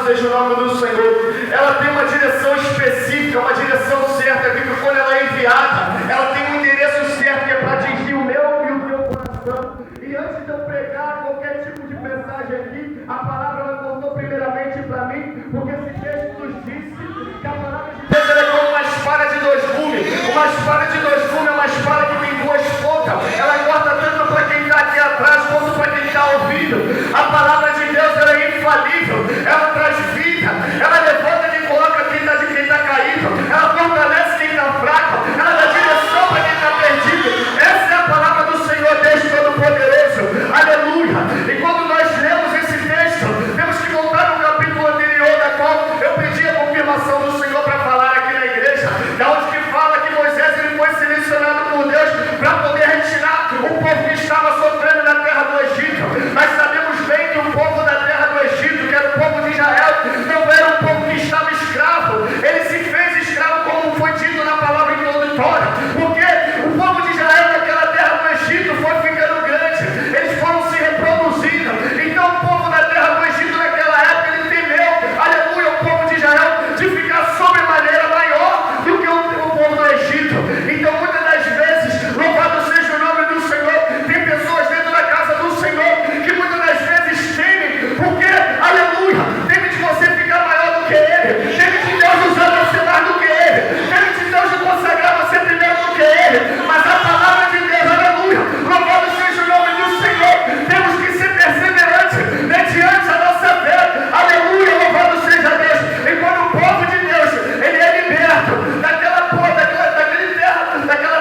Louvado seja o nome do Senhor. Ela tem uma direção específica, uma direção certa, que quando ela é enviada, ela tem um endereço certo, que é para atingir o meu e o teu coração. E antes de eu pregar qualquer tipo de mensagem aqui, a palavra ela contou primeiramente para mim, porque esse texto nos disse que a palavra de Deus é como uma espada de dois gumes. Uma espada de dois gumes é uma espada que tem duas pontas. Ela corta tanto para quem está aqui atrás, quanto para quem está ouvindo. A palavra de Deus ela é infalível, ela traz vida, ela levanta e coloca quem está caído, ela fortalece quem está fraco, ela dá direção para quem está perdido. Essa é a palavra do Senhor Deus Todo-Poderoso. Aleluia! E quando nós lemos esse texto, temos que voltar no capítulo anterior, da qual eu pedi a confirmação do Senhor para falar aqui na igreja, da onde que fala que Moisés ele foi selecionado por Deus para poder retirar o povo que estava sofrendo na terra do Egito. Nós sabemos bem que o povo da terra do Egito, que era o povo de Israel, não era um povo que estava escravo. Ele se fez escravo, como foi dito na palavra introdutória, porque o povo de Israel naquela terra do Egito foi ficando grande, eles foram se reproduzindo. Então o povo da terra do Egito naquela época, ele temeu, aleluia, o povo de Israel de ficar sobremaneira maior do que o povo do Egito. Então muitas das vezes, louvado seja o nome do Senhor, tem pessoas dentro da casa do Senhor que muitas das vezes temem, porque, aleluia, teme de você ficar maior do que ele, teme de Deus usar você mais do que ele, teme de Deus de consagrar você primeiro do que ele. Mas a palavra de Deus, aleluia, louvado seja o nome do Senhor, temos que ser perseverantes mediante a nossa fé, aleluia, louvado seja Deus. E quando o povo de Deus ele é liberto daquela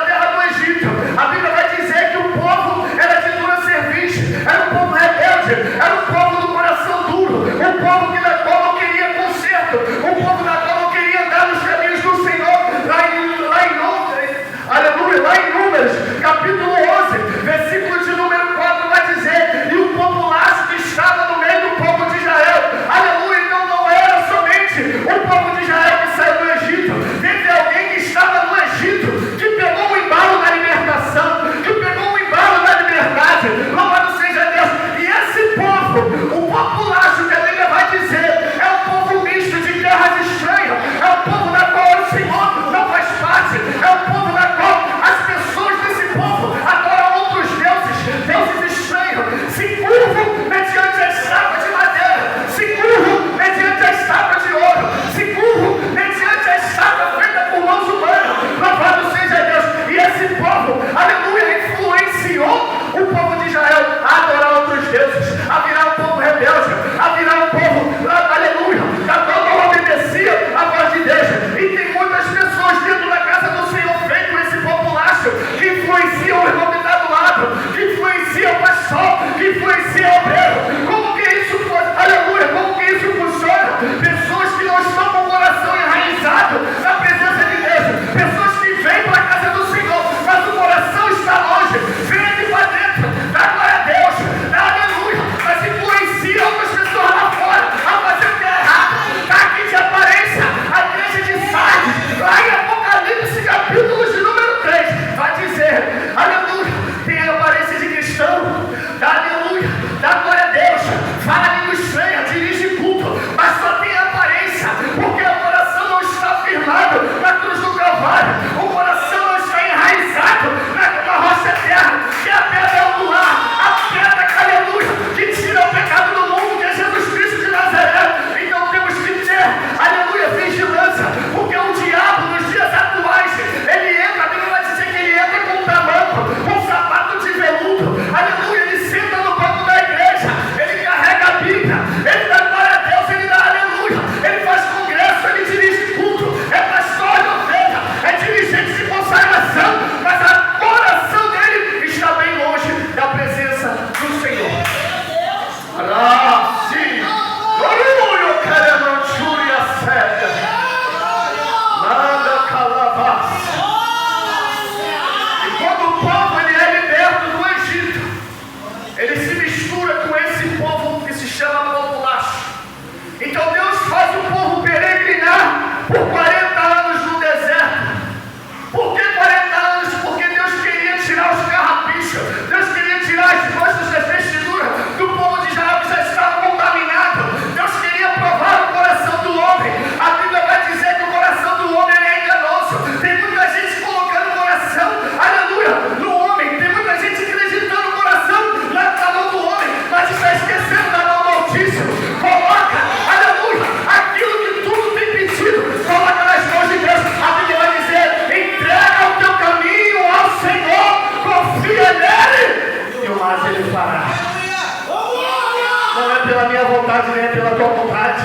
terra do Egito, a Bíblia vai dizer que o povo era de dura serviço, era um povo rebelde, era um povo do coração duro, um povo da qual não queria conserto, um povo da qual não queria andar nos caminhos do Senhor. Lá em Números, capítulo 11, versículo de número 4, vai dizer: e o populacho que estava no meio do povo de Israel, aleluia, então não era somente o povo de Israel que saiu do Egito, teve alguém que estava no Egito, que pegou o embalo da libertação, que pegou o embalo da liberdade, louvado seja Deus. E esse povo, o populacho que a Bíblia vai dizer, é um povo misto de terras estranhas, é um povo da qual o Senhor não faz parte, é um povo da qual as pessoas desse povo adoram outros deuses, deuses estranhos, se curvam mediante a estátua de madeira, se curvam mediante a estátua de ouro, se curvam mediante a estátua feita por mãos humanas, louvado seja Deus. E esse povo, aleluia, influenciou o povo de Israel a adorar outros deuses, a virar um povo rebelde, a virar um povo, aleluia, da qual não obedecia a voz de Deus. E tem muitas pessoas dentro da casa do Senhor feito esse populacho, que influencia o irmão que está do lado, que influencia o pastor, que influencia o obreiro. Como que isso aleluia, como que isso funciona? Pessoas que não estão com o coração enraizado na presença de Deus, pessoas que vêm para a casa do Senhor, mas o coração está longe, vem aqui para dentro, dá glória a Deus, dá aleluia, mas influencia outras pessoas lá fora a fazer o que é errado. Está aqui de aparência a igreja de Sardes, lá em Apocalipse capítulo de número 3, vai dizer, aleluia, tem a aparência de cristão, dá aleluia, dá glória a Deus, fala língua estranha, dirige culto, mas só tem aparência, porque o coração não está firmado na cruz do Calvário, o coração não está enraizado na rocha eterna, que é a pedra angular, a pedra, aleluia, que tira o pecado do mundo, que é Jesus Cristo de Nazaré. Então temos que ter, aleluia, vigilância, porque o diabo nos dias atuais, ele entra, a Bíblia vai dizer que ele entra com um tamanco, com um sapato de veludo, aleluia, ele senta no banco da igreja, ele carrega a Bíblia, ele dá glória a Deus, ele dá aleluia, ele faz congresso, ele dirige culto, é pastor de ovelha, é dirigente de consagração, mas o coração dele está bem longe da presença do Senhor. Sim. Aleluia, caramantúria cega. Manda calabás. E quando o povo ele é liberto do Egito, ele se mistura com esse povo que se chama populacho. nem é pela tua vontade.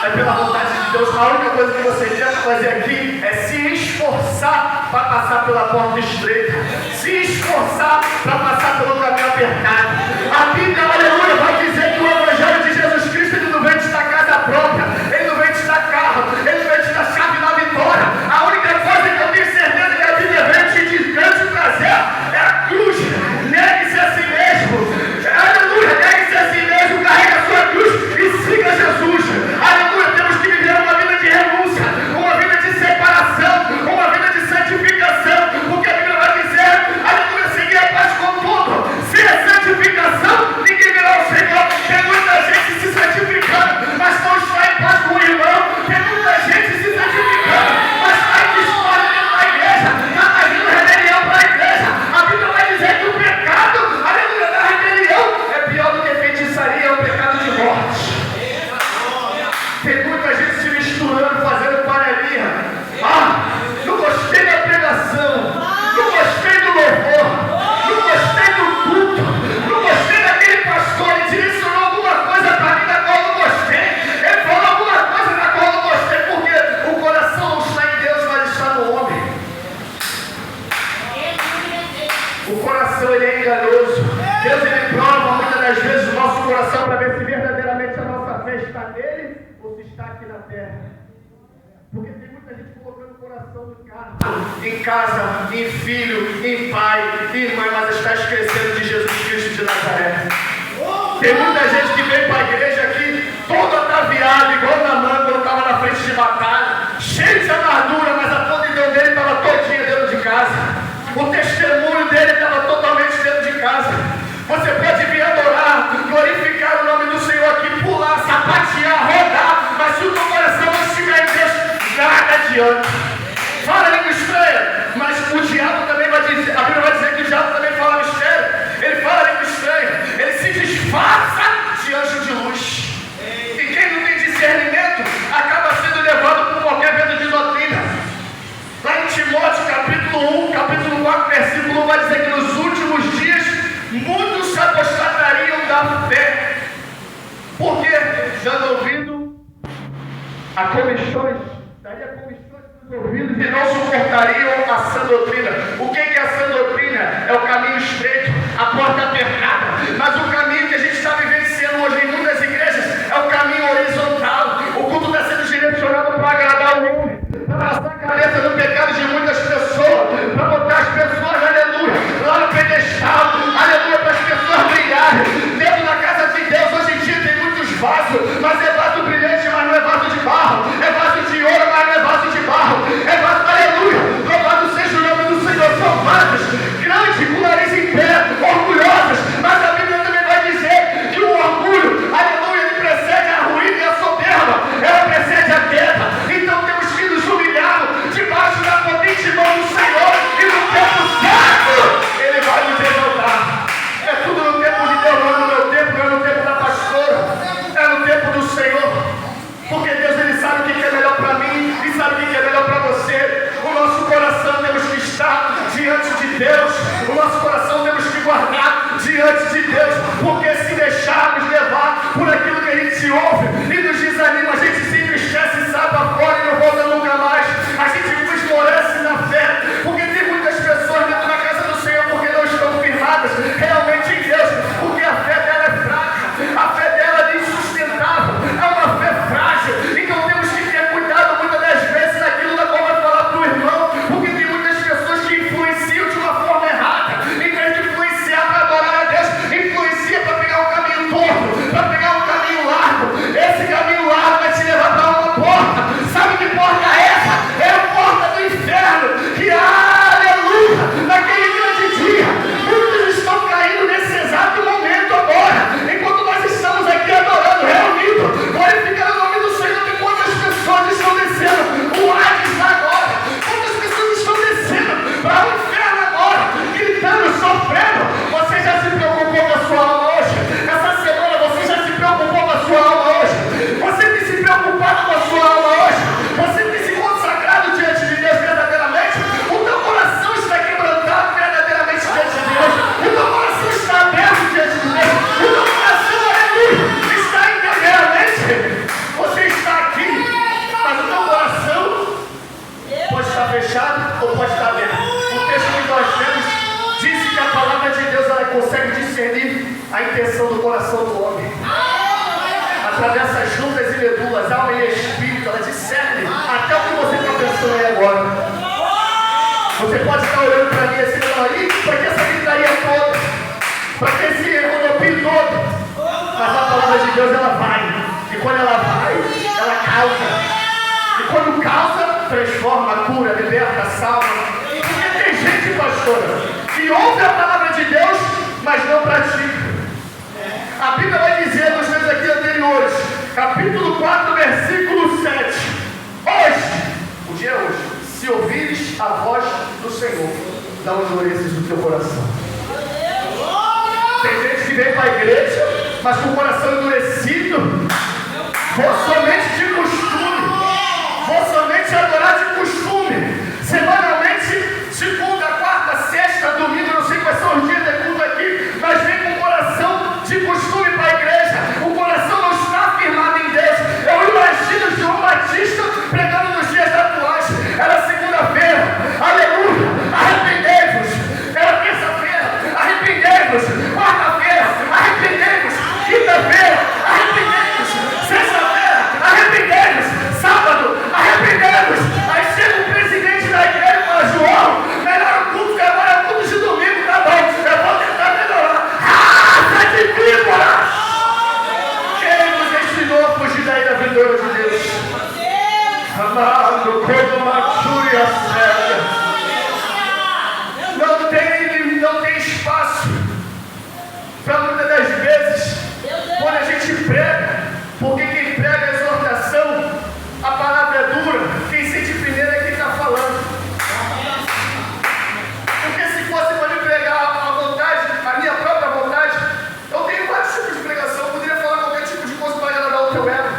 É pela vontade de Deus. A única coisa que você tenta fazer aqui é se esforçar para passar pela porta estreita. Se esforçar para passar pelo caminho apertado. A Bíblia, aleluia, vai dizer que o Evangelho de Jesus Cristo, ele não vem te dar casa própria, ele não vem te dar carro, ele não vem te dar chave da vitória. A única coisa que eu tenho certeza que a Bíblia vem te trazer é a cruz. Negue-se a si mesmo. Aleluia, negue-se a si mesmo, carregue a sua cruz e siga Jesus. Aleluia, temos que viver uma vida de renúncia, uma vida de separação, uma vida de santificação, porque a Bíblia vai dizer, aleluia, seguir a paz com tudo. Se é santificação, ninguém virá ao Senhor. Tem muita gente se santificando, mas não está em paz com o irmão. Tem muita gente se santificando, mas está em discórdia dentro da igreja, está fazendo rebelião para a igreja. A Bíblia vai dizer que o pecado, aleluia, da rebelião é pior do que feitiçaria, é o pecado de morte. Tem muita gente se misturando, fazendo panelinha. Não gostei da pregação, não gostei do louvor, não gostei do culto, não gostei daquele pastor, ele direcionou alguma coisa para mim da qual eu não gostei, ele falou alguma coisa da qual eu não gostei, porque o coração não está em Deus, mas está no homem. O coração, ele é enganoso. Deus, ele prova muitas das vezes o nosso coração para ver se verdadeiramente a nossa fé está nele ou se está aqui na terra. Porque tem muita gente colocando o coração no carro, em casa, em filho, em pai, em mãe, mas está esquecendo de Jesus Cristo de Nazaré. Tem muita gente que vem para a igreja aqui todo ataviado, igual Naamã quando estava na frente de batalha, cheio de amargura, mas a podridão dele estava todinha dentro de casa. O testemunho dele estava totalmente dentro de casa. Você pode vir adorar, glorificar o nome do Senhor aqui, pular, sapatear, rodar, mas se o teu coração não estiver em Deus, nada adianta. Fala língua estranha, mas o diabo também vai dizer, a Bíblia vai dizer que o diabo também fala mistério. Ele fala língua estranha, ele se disfarça de anjo de luz. E quem não tem discernimento acaba sendo levado por qualquer vento de doutrina. Lá em Timóteo, capítulo 1, capítulo 4, versículo 1, vai dizer que nos últimos dias muitos se apostatariam da fé, porque dando ouvido a comissões, daria comissões dos ouvidos e não suportariam a sã doutrina. O que é a sã doutrina? É o caminho estreito, a porta apertada. Mas o caminho que a gente está vivenciando hoje em muitas igrejas é o caminho horizontal. O culto está sendo direcionado para agradar o homem, para passar a cabeça no pecado de muitas pessoas, para botar as pessoas, aleluia, lá no pedestal, aleluia, para as pessoas brilharem. Dentro da casa de Deus, hoje em dia tem muitos vasos, mas é vaso brilhante, mas não é vaso de barro, é vaso de ouro, mas não é vaso de barro, é vaso, aleluia, louvado seja o nome do Senhor. São vasos grandes, com nariz em pé, orgulhosos, mas a Bíblia também vai dizer que o orgulho, aleluia, ele precede a ruína e a soberba, ela precede a queda. Então temos que nos humilhar debaixo da potente mão do Senhor, e no tempo certo ele vai nos exaltar. É tudo no tempo de Deus, não é no meu tempo, não é no tempo da pastora, é no tempo do Senhor, porque Deus, ele sabe o que é melhor para mim e sabe o que é melhor para você. O nosso coração temos que estar diante de Deus, o nosso coração temos que guardar diante de Deus, porque se deixarmos levar por aquilo que a gente ouve e nos desanima, a gente se entristece e sai para fora e não volta nunca mais. A gente esmorece na fé, porque tem muitas pessoas dentro da casa do Senhor porque não estão firmadas realmente em Deus, porque a fé dela é fraca, a fé dela é insustentável, é uma fé frágil. Então temos que ter cuidado muitas das vezes naquilo da qual vai falar para o irmão, porque tem muitas pessoas que influenciam de uma forma errada. Em vez de influenciar para adorar a Deus, influencia para pegar um caminho torto, para pegar um caminho largo. Esse caminho largo essas juntas e medulas, alma e espírito, ela discerne até o que você está pensando aí agora. Você pode estar olhando para mim assim, para que essa gritaria toda, para que esse rodopio todo. Mas a palavra de Deus, ela vai. E quando ela vai, ela causa. E quando causa, transforma, cura, liberta, salva. Porque tem gente, pastora, que ouve a palavra de Deus, mas não pratica. A Bíblia vai dizer nos textos aqui anteriores, capítulo 4, versículo 7. Hoje, o dia é hoje, se ouvires a voz do Senhor, não endureças o teu coração. Tem gente que vem para a igreja, mas com o coração endurecido, vou somente de costume, vou somente adorar de costume, semanalmente, segunda, quarta, sexta, domingo, não sei quais são os dias de culto aqui, mas vem com o coração de costume para a igreja, o coração não está firmado em Deus. Eu imagino João Batista pregando nos dias atuais, era segunda-feira, aleluia, arrependei-vos, era terça-feira, arrependei-vos, quarta-feira, arrependei-vos, quinta-feira, arrependei-vos, sexta-feira, arrependei-vos, sábado, arrependei-vos. Aí chega o presidente da igreja e fala: João, melhor o culto que agora é o culto de domingo, tá bom, eu vou tentar melhorar. Raça de víbora! Quem nos ensinou a fugir da ira vindoura de Deus? Amado, como uma fúria cega. Não tem espaço para muitas das vezes, quando a gente prega, porque quem prega a exortação, a palavra é dura, quem sente primeiro é quem está falando. Porque se fosse para me pregar à vontade, a minha própria vontade, eu tenho vários tipos de pregação, eu poderia falar qualquer tipo de coisa para agradar o teu ego,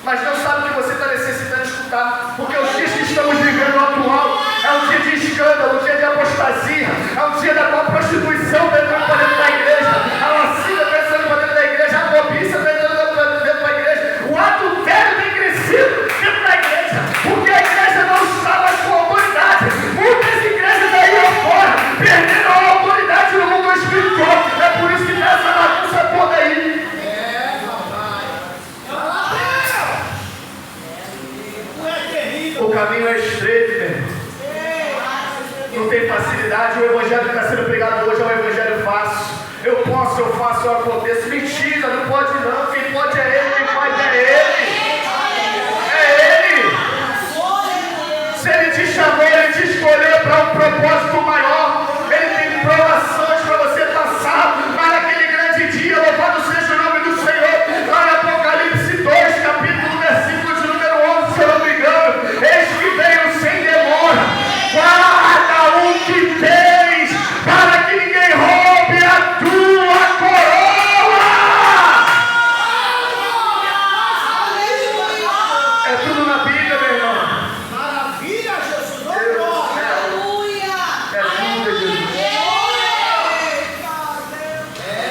mas não sabe o que você está necessitando escutar, porque os dias que estamos vivendo no atual é um dia de escândalo, um dia de apostasia, é um dia da qual a prostituição está entrando para dentro da igreja, a lascívia está entrando para dentro da igreja, a cobiça está entrando para dentro da igreja, o adultério tem crescido dentro da igreja, porque a igreja não está mais com autoridade. Muitas igrejas aí fora perderam a autoridade no mundo espiritual, é por isso que está essa bagunça toda aí. O caminho é estreito, meu irmão. Não tem facilidade. O evangelho que está sendo pregado hoje é um evangelho fácil. Eu posso, eu faço, eu aconteço. Mentira, não pode não. Quem pode é Ele, quem faz é Ele. É Ele. Se Ele te chamou, Ele te escolheu para um propósito maior. Ele tem provações para você passar para aquele grande dia. Louvado seja o nome do Senhor. Lá em Apocalipse 2, capítulo, versículo de número 11, se eu não me engano. Eis que veio sem demora. Guarda o que tens, para que ninguém roube a tua coroa. É tudo na Bíblia, meu irmão. Maravilha, Jesus. Aleluia. É tudo, Jesus.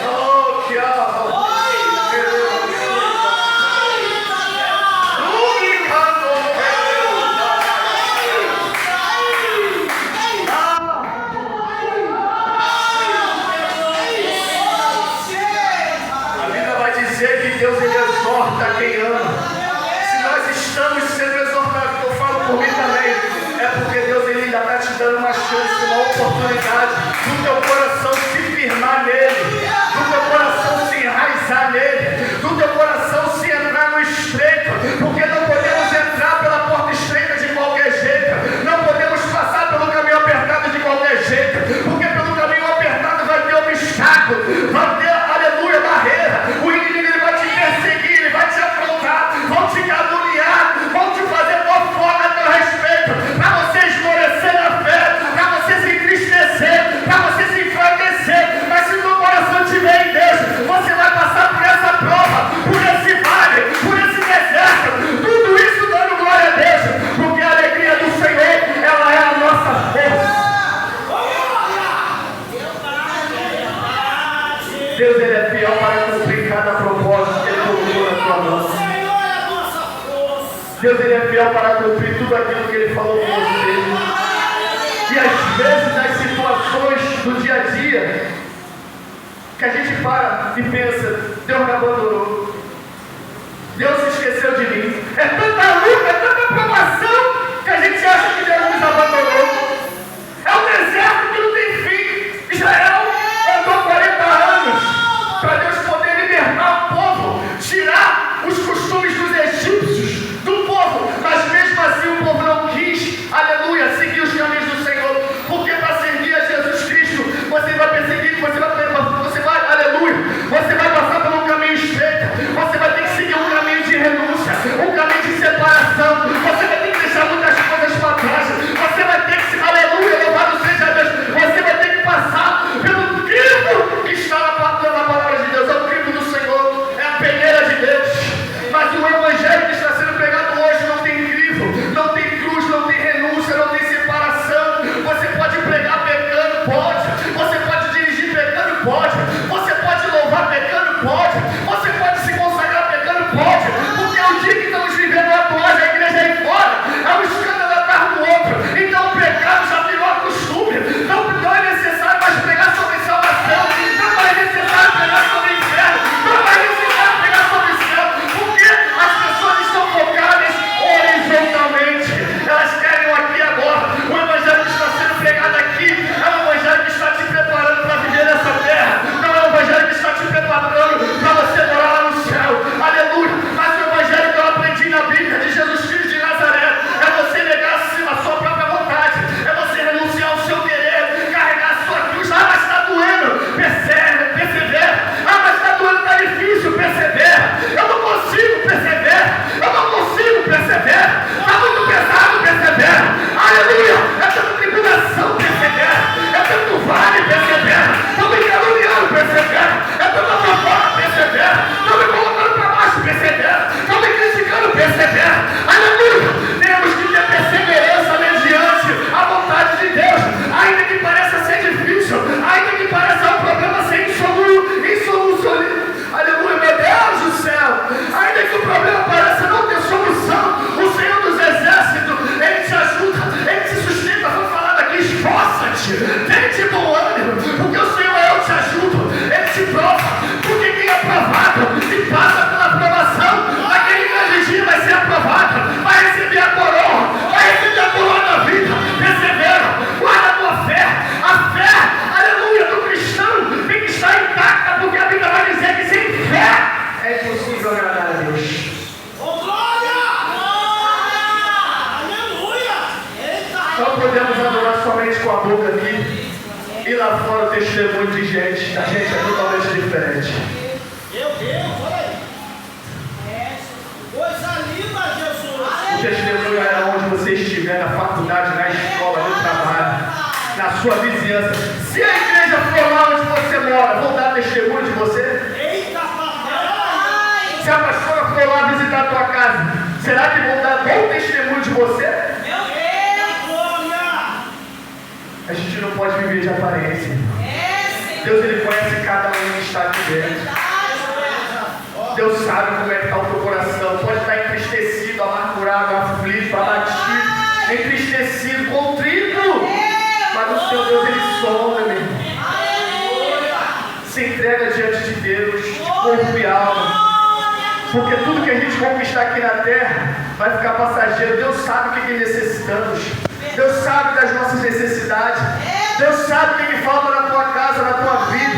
Oh, que honra. Deus, Ele exorta quem ama. Se nós estamos sendo exortados, eu falo por mim também, é porque Deus, Ele ainda está te dando uma chance, uma oportunidade do teu coração se firmar nele, do teu coração se enraizar nele, do teu coração se entrar no estreito, porque não podemos entrar pela porta estreita de qualquer jeito, não podemos passar pelo caminho apertado de qualquer jeito, porque pelo caminho apertado vai ter obstáculo, vai ter, aleluia, barreira. O inimigo, ele vai te perseguir, ele vai te afrontar, vão te caluniar, vão te fazer fofoca a teu respeito, para você esmorecer na fé, para você se entristecer, para você se enfraquecer. Mas se o teu coração estiver em Deus, você vai passar por essa prova, por esse vale, por esse deserto, tudo isso dando glória a Deus, porque a alegria do Senhor, ela é a nossa força. Deus, Ele é fiel para cumprir cada propósito que Ele colocou na tua mão. Deus, Ele é fiel para cumprir tudo aquilo que Ele falou com você. E às vezes nas situações do dia a dia, que a gente para e pensa: Deus me abandonou, Deus se esqueceu de mim. É tanta luta, é tanta provação que a gente acha que Deus nos abandonou. É um deserto que não tem fim. Israel andou 40 anos para Deus poder libertar o povo, tirar os costumes dos egípcios do povo, mas mesmo assim o povo não quis, aleluia, seguir os caminhos do Senhor, porque para servir a Jesus Cristo, você vai perseguir, você vai, aleluia, você vai passar por um caminho estreito, você vai ter que seguir um caminho de renúncia, um caminho de separação, você vai ter que deixar muitas coisas para trás, você vai ter que, aleluia, louvado seja Deus, você vai ter que passar pelo crivo que está na palavra de Deus, é o crivo do Senhor, é a peneira de Deus, mas o evangelho que está sendo pregado hoje não tem crivo, não tem cruz, não tem renúncia, não tem separação. Você pode pregar pecando, pode, você pode dirigir pecando, pode, você pode louvar pecando, pode, você pode se consagrar pecando, pode, porque o dia que estamos vivendo atuais, a igreja aí fora, é um escândalo atrás do outro, então o pecado já virou costume, não é necessário mais pregar sobre salvação, não é necessário pregar sobre inferno, não é necessário pregar sobre o céu, porque as pessoas estão focadas horizontalmente, elas querem o aqui e agora. O evangelho que está sendo pregado aqui é um evangelho que está te preparando para viver nessa terra, não é um evangelho que está te preparando para você morar lá no céu, aleluia. Mas o evangelho que eu aprendi na Bíblia de Jesus Cristo de Nazaré é você negar a sua própria vontade, é você renunciar ao seu querer, carregar a sua cruz. Ah, mas está doendo, persevera. Ah, mas está doendo, está difícil, persevera. Eu não consigo, persevera. Eu não consigo, persevera. Está muito pesado, persevera. Aleluia. É tanta tribulação, persevera. É tanto vale, persevera. Estão me caluniando, persevera. É tanta fofoca, persevera. Estão me colocando para baixo, persevera. Estão me criticando, persevera. Aleluia. Temos que ter perseverança mediante a vontade de Deus. Ainda que pareça ser difícil, ainda que pareça um problema ser insolucionável. Aleluia, meu Deus do céu. Ainda que o problema pareça não ter solução, o Senhor dos Exércitos, Ele te ajuda, Ele te sustenta. Vou falar daqui, esforça-te, tente bom ânimo, porque o Senhor eu te ajudo, Ele te prova, porque quem é provado e passa pela aprovação, naquele grande dia vai ser aprovado, vai receber a coroa da vida. Persevera, guarda a tua fé, a fé, aleluia, do cristão tem que estar intacta, porque a Bíblia vai dizer que sem fé é impossível agradar a Deus. Não podemos adorar somente com a boca aqui e lá fora o testemunho de gente, da gente é totalmente diferente. Meu Deus, olha aí. Coisa linda, Jesus. O testemunho é onde você estiver, na faculdade, na escola, no trabalho, na sua vizinhança. Se a igreja for lá onde você mora, vão dar testemunho de você? Eita, papai. Se a pastora for lá visitar a tua casa, será que vão dar bom testemunho de você? A gente não pode viver de aparência. Deus, Ele conhece cada um que está aqui dentro. Deus sabe como é que está o teu coração. Pode estar entristecido, amargurado, aflito, abatido, entristecido, contrito. Mas o Senhor Deus, Ele sonda, meu irmão. Se entrega diante de Deus, de corpo e alma. Porque tudo que a gente conquistar aqui na terra vai ficar passageiro. Deus sabe o que necessitamos. Deus sabe das nossas necessidades. Deus sabe o que falta na tua casa, na tua vida.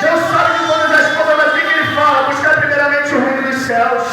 Deus sabe de todas as coisas, mas o que Ele fala? Buscar primeiramente o reino dos céus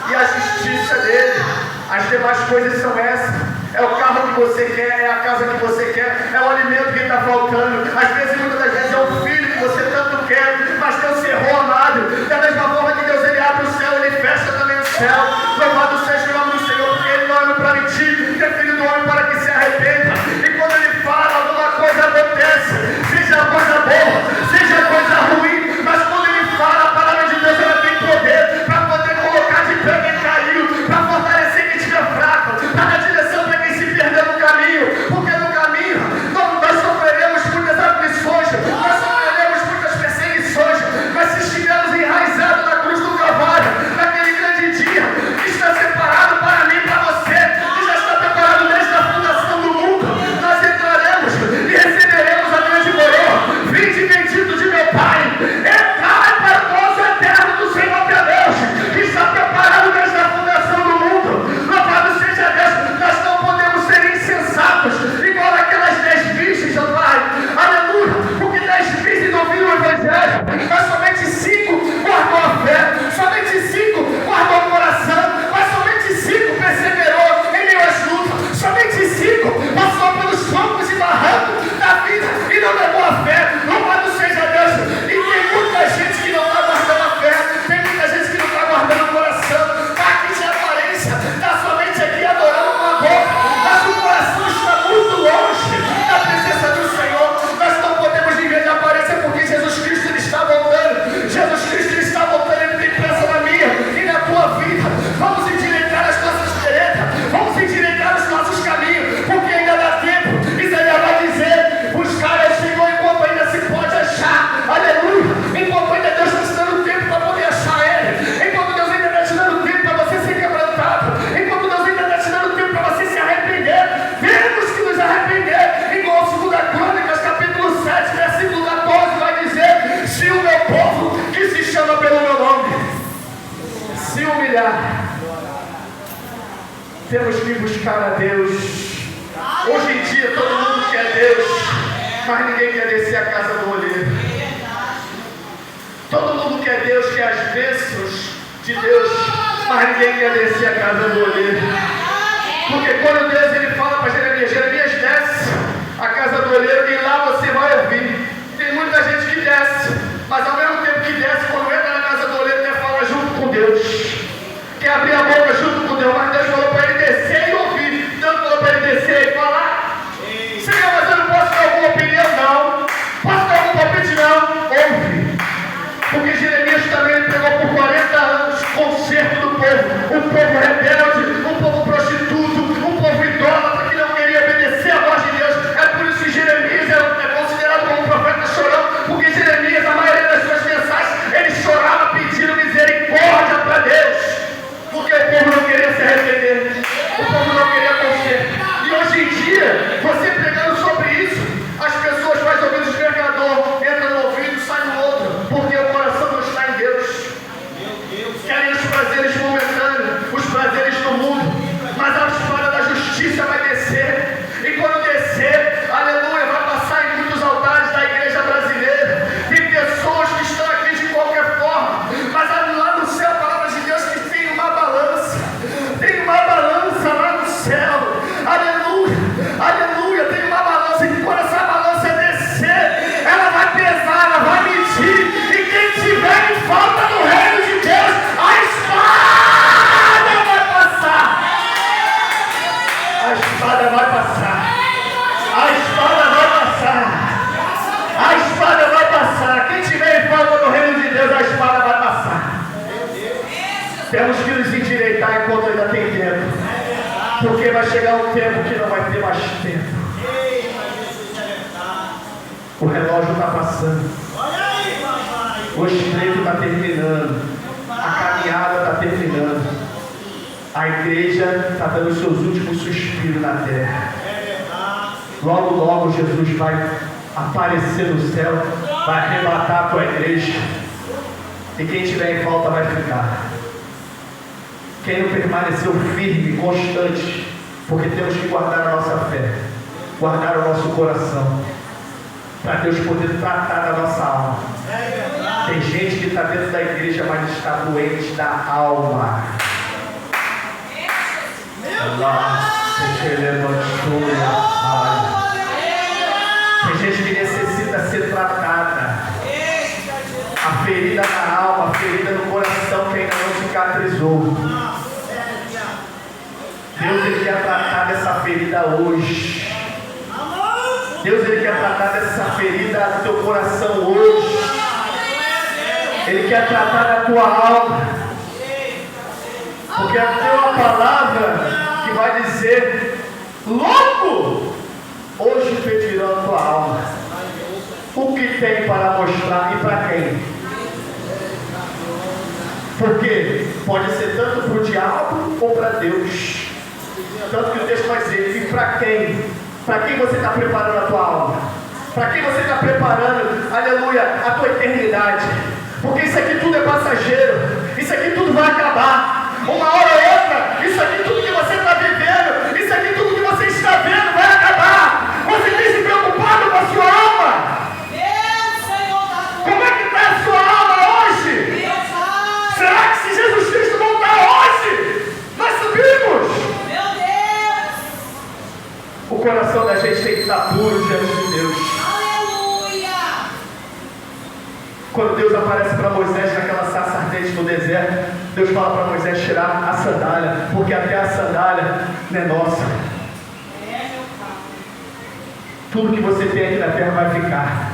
e a justiça dele. As demais coisas são essas. É o carro que você quer, é a casa que você quer, é o alimento que está faltando. Às vezes, muitas das vezes, é o filho que você tanto quer, mas Deus cerrou, amado. Da mesma forma que Deus Ele abre o céu, Ele fecha também o céu. Louvado seja o nome do Senhor, porque Ele não é homem para mentir, é filho do homem para que se arrependa. E quando Ele fala, alguma coisa acontece, seja coisa boa, seja coisa ruim, mas quando Ele fala, a palavra de Deus ela tem poder para poder colocar de pé quem caiu, para fortalecer quem estiver fraco, para dar direção para quem se perdeu no caminho, porque no caminho nós sofreremos muitas aflições, nós sofreremos muitas perseguições, mas se estivermos enraizados na cruz do Calvário, naquele grande dia que está separado para mim e para você, que já está preparado desde a fundação do mundo, nós entraremos e receberemos a grande coroa. Vinde quem Temos que buscar a Deus. Hoje em dia todo mundo quer Deus, mas ninguém quer descer a casa do oleiro. Todo mundo quer Deus, quer as bênçãos de Deus, mas ninguém quer descer a casa do oleiro. Porque quando Deus ele fala para Jeremias, Jeremias desce a casa do oleiro e lá você vai ouvir. Tem muita gente que desce, mas ao mesmo tempo que desce, quando entra na casa do oleiro, quer falar junto com Deus. Quer abrir a boca junto com Deus, mas Deus falou para ele descer e ouvir. Deus falou para ele descer e falar. Senhor, mas eu não posso dar alguma opinião, não. Posso dar algum palpite, não. Ouve. Porque Jeremias também pegou por 40 anos conserto do povo. Um povo rebelde, um povo prostituto, um povo idólatra que não queria obedecer a voz de Deus. É por isso que Jeremias é considerado como um profeta chorão. Porque Jeremias, a maioria das suas mensagens, ele chorava pedindo misericórdia para Deus. Porque o povo não queria se arrepender, o povo não queria conserto. E hoje em dia, você pregando sobre isso, as pessoas fazem ouvido esfregador, entra no ouvido, sai no outro, porque o coração não está em Deus. Querem os prazeres momentâneos, os prazeres do mundo, mas a espada da justiça vai descer. E quando descer, aleluia, vai passar em muitos altares da igreja brasileira. Tem pessoas que estão aqui de qualquer forma, mas lá no céu, a palavra de Deus que tem uma balança lá no céu, aleluia, aleluia, tem uma balança, e quando essa balança descer, ela vai pesar, ela vai medir, e quem tiver em falta no reino de Deus, a espada vai passar, a espada vai passar, a espada vai passar, a espada vai passar, quem tiver em falta no reino de Deus, a espada vai passar. Temos que nos endireitar enquanto ainda tem tempo. Porque vai chegar um tempo que não vai ter mais tempo. O relógio está passando. O estreito está terminando. A caminhada está terminando. A igreja está dando os seus últimos suspiros na terra. Logo, logo Jesus vai aparecer no céu. Vai arrebatar a tua igreja. E quem tiver em falta vai ficar. Quem não permaneceu firme, constante, porque temos que guardar a nossa fé, guardar o nosso coração, para Deus poder tratar da nossa alma. Tem gente que está dentro da igreja, mas está doente da alma. Tem gente que necessita ser tratada. A ferida na alma, a ferida no coração que ainda não cicatrizou. Deus ele quer tratar dessa ferida hoje. Deus ele quer tratar dessa ferida do teu coração hoje. Ele quer tratar da tua alma. Porque a tua palavra que vai dizer: louco, hoje pedirão a tua alma. O que tem para mostrar e para quem? Porque pode ser tanto para o diabo ou para Deus. Tanto que o texto vai dizer: e para quem? Para quem você está preparando a tua alma? Para quem você está preparando, aleluia, a tua eternidade? Porque isso aqui tudo é passageiro. Isso aqui tudo vai acabar. Uma hora ou outra, isso aqui tudo que você está vivendo, isso aqui tudo que você está vendo vai acabar. Você tem se preocupado com a sua alma? Como é que está a sua alma hoje? Será que se Jesus Cristo voltar hoje, nós subimos? O coração da gente tem que estar puro diante de Deus. Aleluia! Quando Deus aparece para Moisés naquela sarça ardente no deserto, Deus fala para Moisés tirar a sandália, porque até a sandália não é nossa. Tudo que você tem aqui na terra vai ficar.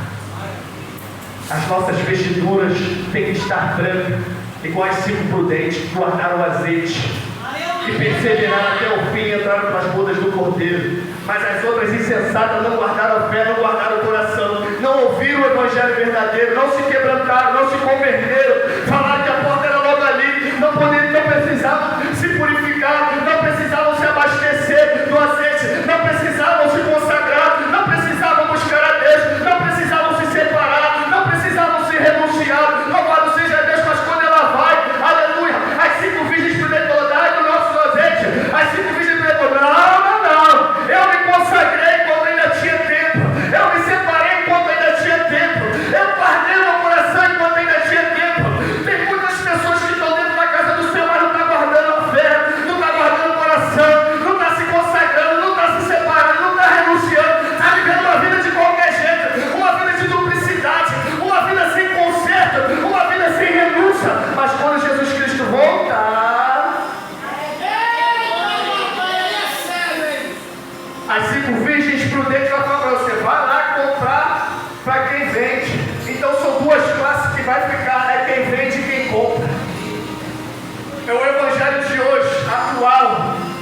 As nossas vestiduras têm que estar brancas, igual as 5 prudentes que guardaram o azeite, que perseveraram até o fim e entraram pelas bodas do Cordeiro. Mas as outras insensatas não guardaram a fé, não guardaram o coração, não ouviram o evangelho verdadeiro, não se quebrantaram, não se converteram, falaram que a porta era logo ali, não precisavam se purificar, não precisavam se abastecer do azeite, não precisavam se consagrar, não precisavam buscar a Deus, não precisavam se separar, não precisavam se renunciar. Louvado seja Deus, mas quando ela vai, aleluia, as 5 virgens prudentes do nosso azeite, as 5 virgens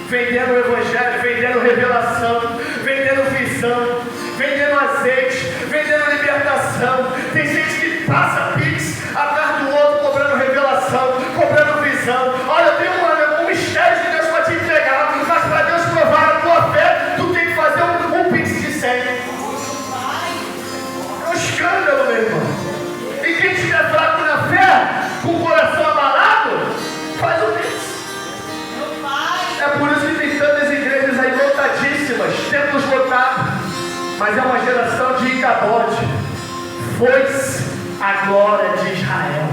vendendo o Evangelho, vendendo revelação, vendendo visão, vendendo azeite, vendendo libertação. Tem gente que passa pix atrás do outro, cobrando revelação, cobrando visão. Olha, eu tenho um mistério de Deus para te entregar, mas para Deus provar a tua fé, tu tem que fazer um pix de 100. É um escândalo, meu irmão. E quem estiver fraco na fé, com o coração abalado, faz o pix. É por isso que tem tantas igrejas aí lotadíssimas, templos lotados, mas é uma geração de Icabode. Foi-se a glória de Israel.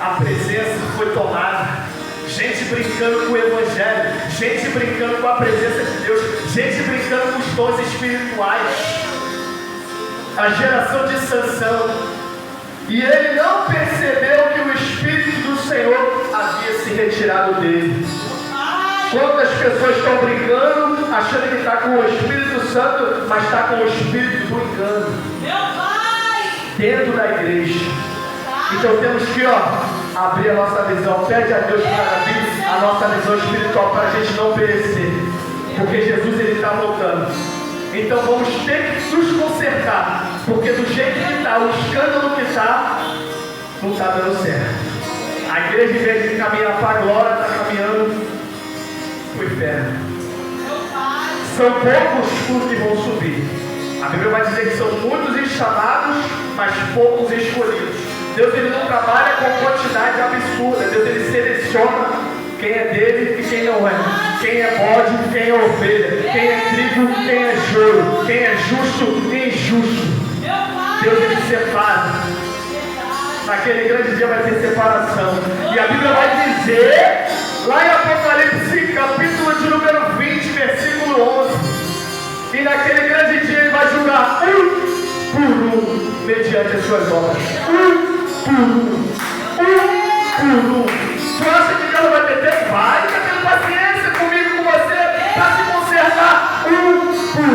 A presença foi tomada. Gente brincando com o Evangelho, gente brincando com a presença de Deus, gente brincando com os dons espirituais. A geração de Sansão. E ele não percebeu que o Espírito do Senhor havia se retirado dele. Quantas pessoas estão brincando, achando que está com o Espírito Santo, mas está com o Espírito do engano dentro da igreja. Então temos que abrir a nossa visão. Pede a Deus para abrir a nossa visão espiritual para a gente não perecer, porque Jesus ele está voltando. Então vamos ter que nos consertar, porque do jeito que está, o escândalo que está, não está dando certo. A igreja, em vez de caminhar para a glória, está caminhando para o inferno. São poucos os que vão subir. A Bíblia vai dizer que são muitos chamados, mas poucos escolhidos. Deus ele não trabalha com quantidade absurda. Deus ele seleciona quem é dele e quem não é. Quem é bode, quem é ovelha. Quem é trigo, quem é joio. Quem é justo e injusto. Deus ele separa. Naquele grande dia vai ter separação. E a Bíblia vai dizer, lá em Apocalipse, capítulo de número 20, versículo 11. E naquele grande dia ele vai julgar um por um, mediante as suas obras. Um por um. Tu acha que Deus vai ter tempo? Vai, está tendo paciência comigo, com você, para se consertar. Um por um.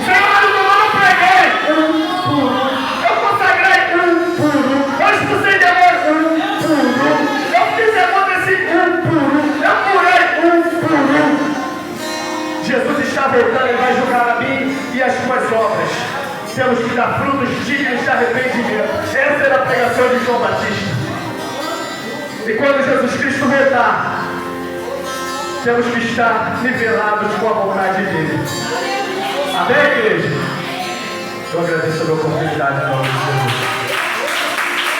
Senhor, eu não preguei. Um por um. Eu consagrei. Um por um. Eu expulsei demônio. Um por um. Eu fiz acontecer. Um por um. Eu curei. Um por um. Jesus está voltando, ele vai julgar a mim e as tuas obras. Temos que dar frutos dignos de arrependimento. Essa era a pregação de João Batista. E quando Jesus Cristo voltar, temos que estar nivelados com a vontade dele. Amém, igreja? Eu agradeço a minha oportunidade em nome de Jesus.